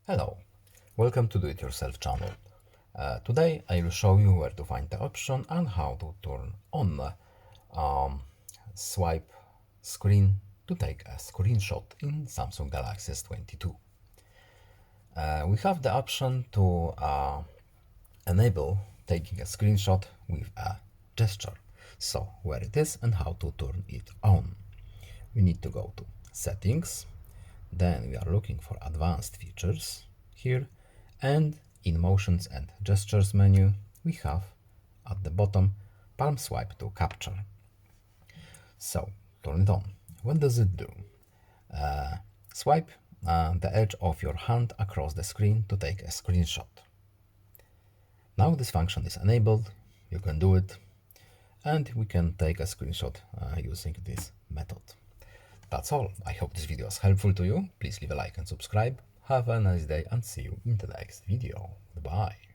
Hello, welcome to Do-It-Yourself channel. Today I will show you where to find the option and how to turn on the swipe screen to take a screenshot in Samsung Galaxy S22. We have the option to enable taking a screenshot with a gesture. So where it is and how to turn it on. We need to go to settings, then we are looking for advanced features here, and in motions and gestures menu we have at the bottom palm swipe to capture. So turn it on. What does it do? Swipe the edge of your hand across the screen to take a screenshot. Now this function is enabled, you can do it, and we can take a screenshot using this method. That's all. I hope this video was helpful to you. Please leave a like and subscribe. Have a nice day and see you in the next video. Bye.